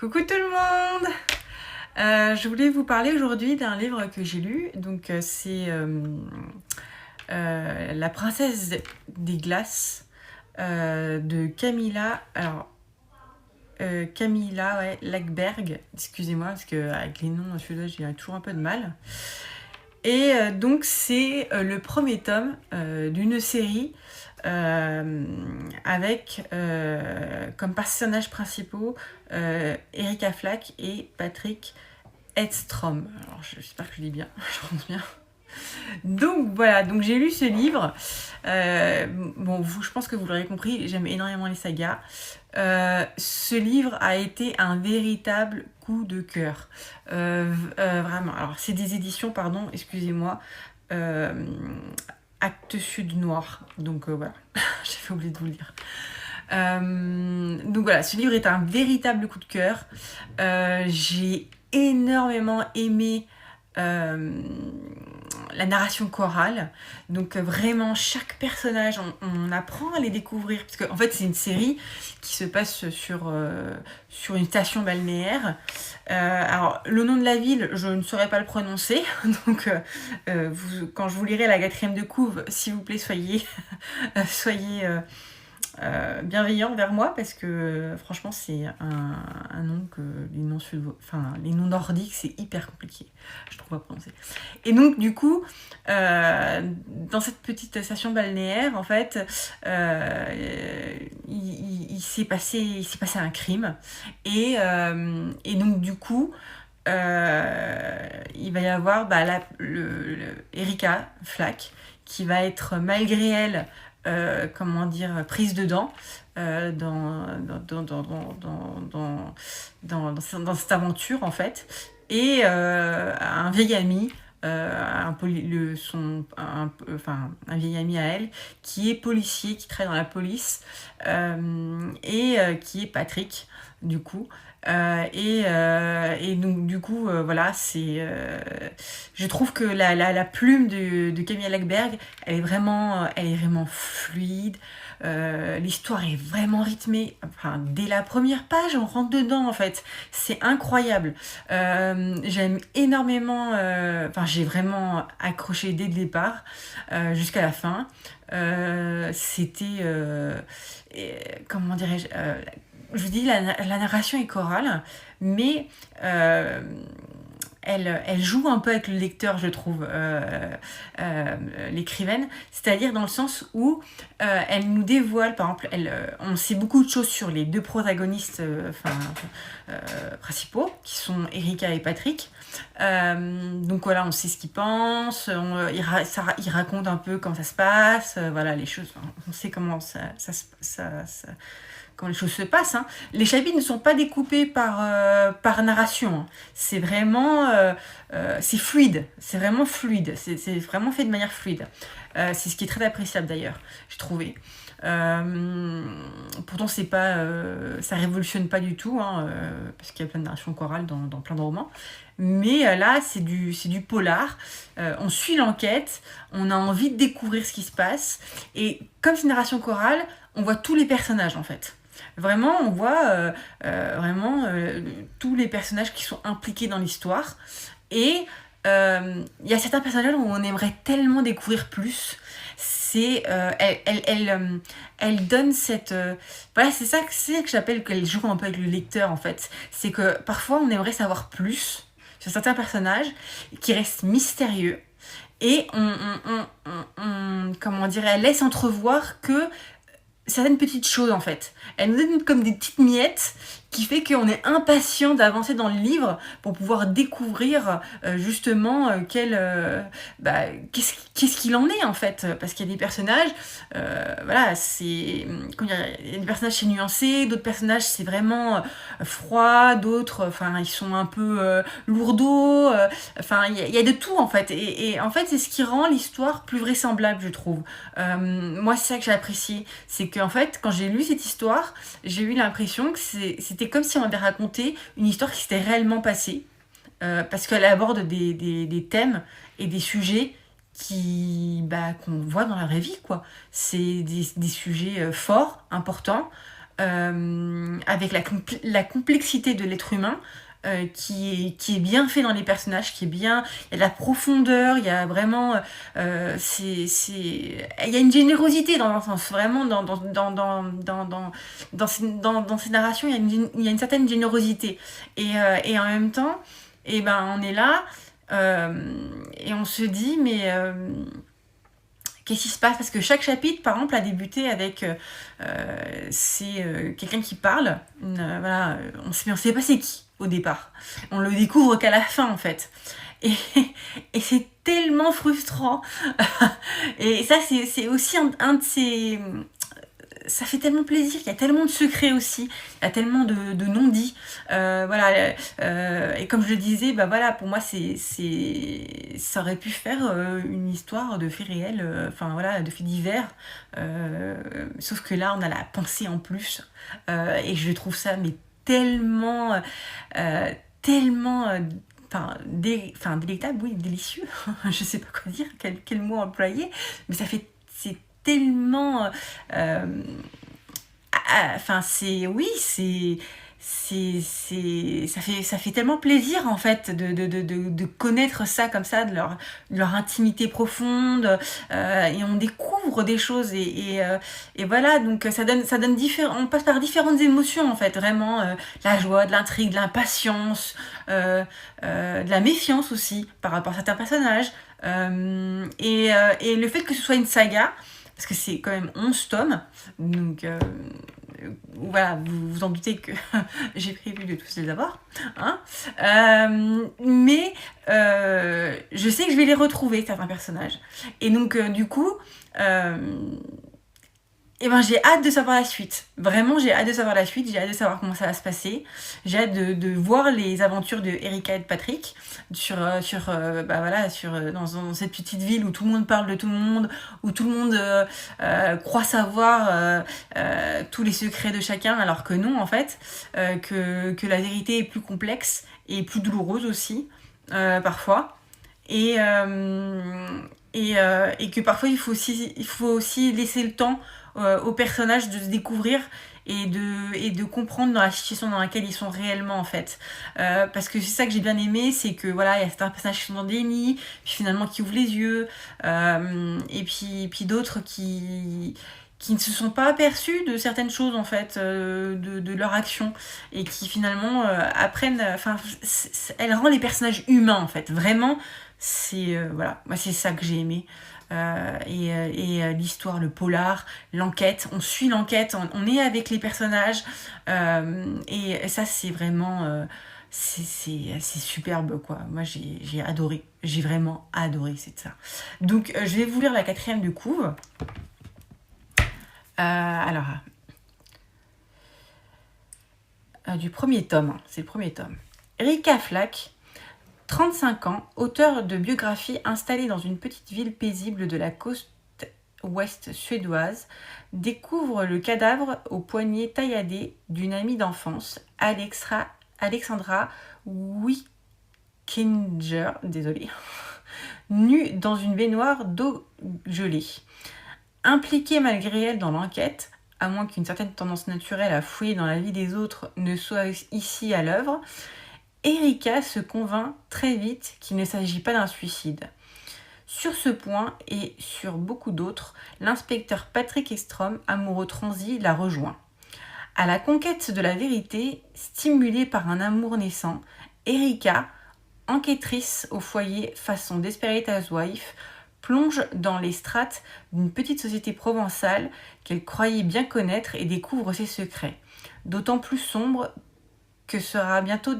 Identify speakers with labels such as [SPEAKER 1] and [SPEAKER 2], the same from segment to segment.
[SPEAKER 1] Coucou tout le monde. Je voulais vous parler aujourd'hui d'un livre que j'ai lu. Donc c'est La princesse des glaces de Camilla. Alors Camilla Lackberg. Excusez-moi parce que avec les noms celui-là j'ai toujours un peu de mal. Et donc c'est le premier tome d'une série avec comme personnages principaux Erika Flack et Patrick Edstrom. Alors j'espère que je lis bien, je pense bien. Donc voilà, donc j'ai lu ce livre. Je pense que vous l'aurez compris, j'aime énormément les sagas. Ce livre a été un véritable coup de cœur. Vraiment. Alors c'est des éditions, pardon, excusez-moi. Actes Sud Noir. Donc voilà, j'avais oublié de vous le dire. Donc voilà, ce livre est un véritable coup de cœur. J'ai énormément aimé la narration chorale. Donc vraiment, chaque personnage, on apprend à les découvrir. Parce qu'en fait, c'est une série qui se passe sur une station balnéaire. Alors, le nom de la ville, je ne saurais pas le prononcer. Donc, quand je vous lirai la 4e de couve, s'il vous plaît, soyez bienveillant vers moi parce que franchement c'est un nom que les noms nordiques c'est hyper compliqué, je trouve à prononcer. Et donc du coup dans cette petite station balnéaire en fait il s'est passé un crime et donc du coup il va y avoir Erika Flack qui va être malgré elle prise dedans dans cette aventure en fait. Et un vieil ami, un vieil ami à elle, qui est policier, qui travaille dans la police, et qui est Patrick, du coup. Et donc du coup voilà je trouve que la plume de Camilla Lackberg elle est vraiment fluide. L'histoire est vraiment rythmée, enfin, dès la première page on rentre dedans en fait, c'est incroyable. J'aime énormément, j'ai vraiment accroché dès le départ jusqu'à la fin. C'était comment dirais-je, je vous dis, la narration est chorale, mais elle joue un peu avec le lecteur, je trouve, l'écrivaine. C'est-à-dire dans le sens où elle nous dévoile, par exemple, on sait beaucoup de choses sur les deux protagonistes principaux, qui sont Erika et Patrick. Donc voilà, on sait ce qu'ils pensent, ils racontent un peu comment ça se passe, voilà, les choses, on sait comment comment les choses se passent. Hein. Les chapitres ne sont pas découpés par narration. Hein. C'est vraiment c'est fluide. C'est vraiment fluide. C'est vraiment fait de manière fluide. C'est ce qui est très appréciable d'ailleurs, j'ai trouvé. Pourtant c'est pas ça révolutionne pas du tout hein, parce qu'il y a plein de narrations chorales dans plein de romans, mais là c'est du polar. On suit l'enquête, on a envie de découvrir ce qui se passe, et comme c'est une narration chorale on voit tous les personnages en fait. Vraiment, on voit tous les personnages qui sont impliqués dans l'histoire. Et il y a certains personnages où on aimerait tellement découvrir plus. Elle donne cette... voilà, c'est ça que j'appelle qu'elle joue un peu avec le lecteur, en fait. C'est que parfois, on aimerait savoir plus sur certains personnages qui restent mystérieux. Et elle laisse entrevoir que certaines petites choses en fait. Elle nous donne comme des petites miettes qui fait qu'on est impatient d'avancer dans le livre pour pouvoir découvrir justement qu'est-ce qu'il en est en fait, parce qu'il y a des personnages il y a des personnages c'est nuancé, d'autres personnages c'est vraiment froid, d'autres ils sont un peu lourdeaux, il y a de tout en fait, et en fait c'est ce qui rend l'histoire plus vraisemblable je trouve. Moi c'est ça que j'ai apprécié, c'est qu'en fait quand j'ai lu cette histoire j'ai eu l'impression que c'était comme si on avait raconté une histoire qui s'était réellement passée, parce qu'elle aborde des thèmes et des sujets qu'on voit dans la vraie vie, quoi. C'est des sujets forts, importants, avec la complexité de l'être humain, qui est bien fait dans les personnages, qui est bien, il y a de la profondeur, il y a vraiment, il y a une générosité dans un sens, vraiment dans ces narrations, il y a une certaine générosité, et en même temps, et ben on est là, et on se dit mais qu'est-ce qui se passe? Parce que chaque chapitre, par exemple, a débuté avec c'est quelqu'un qui parle. Voilà, on sait pas c'est qui au départ. On le découvre qu'à la fin, en fait. Et, et c'est tellement frustrant. Et ça, c'est aussi un de ces... Ça fait tellement plaisir, il y a tellement de secrets aussi, il y a tellement de non-dits. Voilà, et comme je le disais, bah voilà, pour moi, ça aurait pu faire une histoire de faits réels, enfin voilà, de faits divers. Sauf que là, on a la pensée en plus. Et je trouve ça mais tellement, tellement délectable, oui, délicieux. Je sais pas quoi dire, quel mot employer, mais c'est tellement enfin ça fait tellement plaisir en fait de connaître ça comme ça, de leur intimité profonde, et on découvre des choses, et voilà, donc ça donne on passe par différentes émotions en fait, vraiment, la joie, de l'intrigue, de l'impatience, de la méfiance aussi par rapport à certains personnages, et le fait que ce soit une saga, parce que c'est quand même 11 tomes, donc voilà, vous en doutez que j'ai prévu de tous les avoir, hein, mais je sais que je vais les retrouver, certains personnages, et donc du coup, et ben j'ai hâte de savoir la suite. Vraiment, j'ai hâte de savoir la suite, j'ai hâte de savoir comment ça va se passer. J'ai hâte de voir les aventures de Erika et de Patrick bah voilà, dans cette petite ville où tout le monde parle de tout le monde, où tout le monde croit savoir tous les secrets de chacun, alors que non, en fait, que la vérité est plus complexe et plus douloureuse aussi, parfois. Et, et que parfois il faut aussi laisser le temps aux personnages de se découvrir et de comprendre dans la situation dans laquelle ils sont réellement, en fait, parce que c'est ça que j'ai bien aimé, c'est que voilà, il y a certains personnages qui sont dans des nids, puis finalement qui ouvrent les yeux, et puis d'autres qui ne se sont pas aperçus de certaines choses, en fait, de leur action, et qui finalement apprennent, enfin, elle rend les personnages humains, en fait, vraiment. Voilà, moi c'est ça que j'ai aimé, et l'histoire, le polar, l'enquête, on suit l'enquête, on est avec les personnages, et ça c'est vraiment c'est superbe, quoi. Moi j'ai adoré, j'ai vraiment adoré, c'est ça. Donc je vais vous lire la 4e de couve. Alors du premier tome, c'est le premier tome. Erika Flack, 35 ans, auteur de biographie installée dans une petite ville paisible de la côte ouest suédoise, découvre le cadavre au poignet tailladé d'une amie d'enfance, Alexandra Wickinger, désolée, nue dans une baignoire d'eau gelée. Impliquée malgré elle dans l'enquête, à moins qu'une certaine tendance naturelle à fouiller dans la vie des autres ne soit ici à l'œuvre, Erika se convainc très vite qu'il ne s'agit pas d'un suicide. Sur ce point et sur beaucoup d'autres, l'inspecteur Patrick Ekstrom, amoureux transi, la rejoint. À la conquête de la vérité, stimulée par un amour naissant, Erika, enquêtrice au foyer façon Desperate Housewife, plonge dans les strates d'une petite société provençale qu'elle croyait bien connaître et découvre ses secrets. D'autant plus sombre que sera bientôt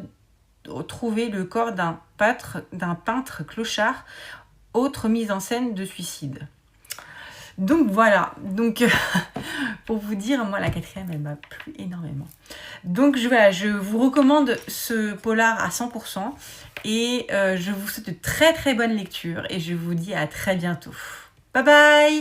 [SPEAKER 1] trouver le corps d'un peintre clochard, autre mise en scène de suicide. Donc voilà, donc pour vous dire, moi la 4e elle m'a plu énormément. Donc je vous recommande ce polar à 100%, et je vous souhaite de très très bonnes lectures, et je vous dis à très bientôt. Bye bye.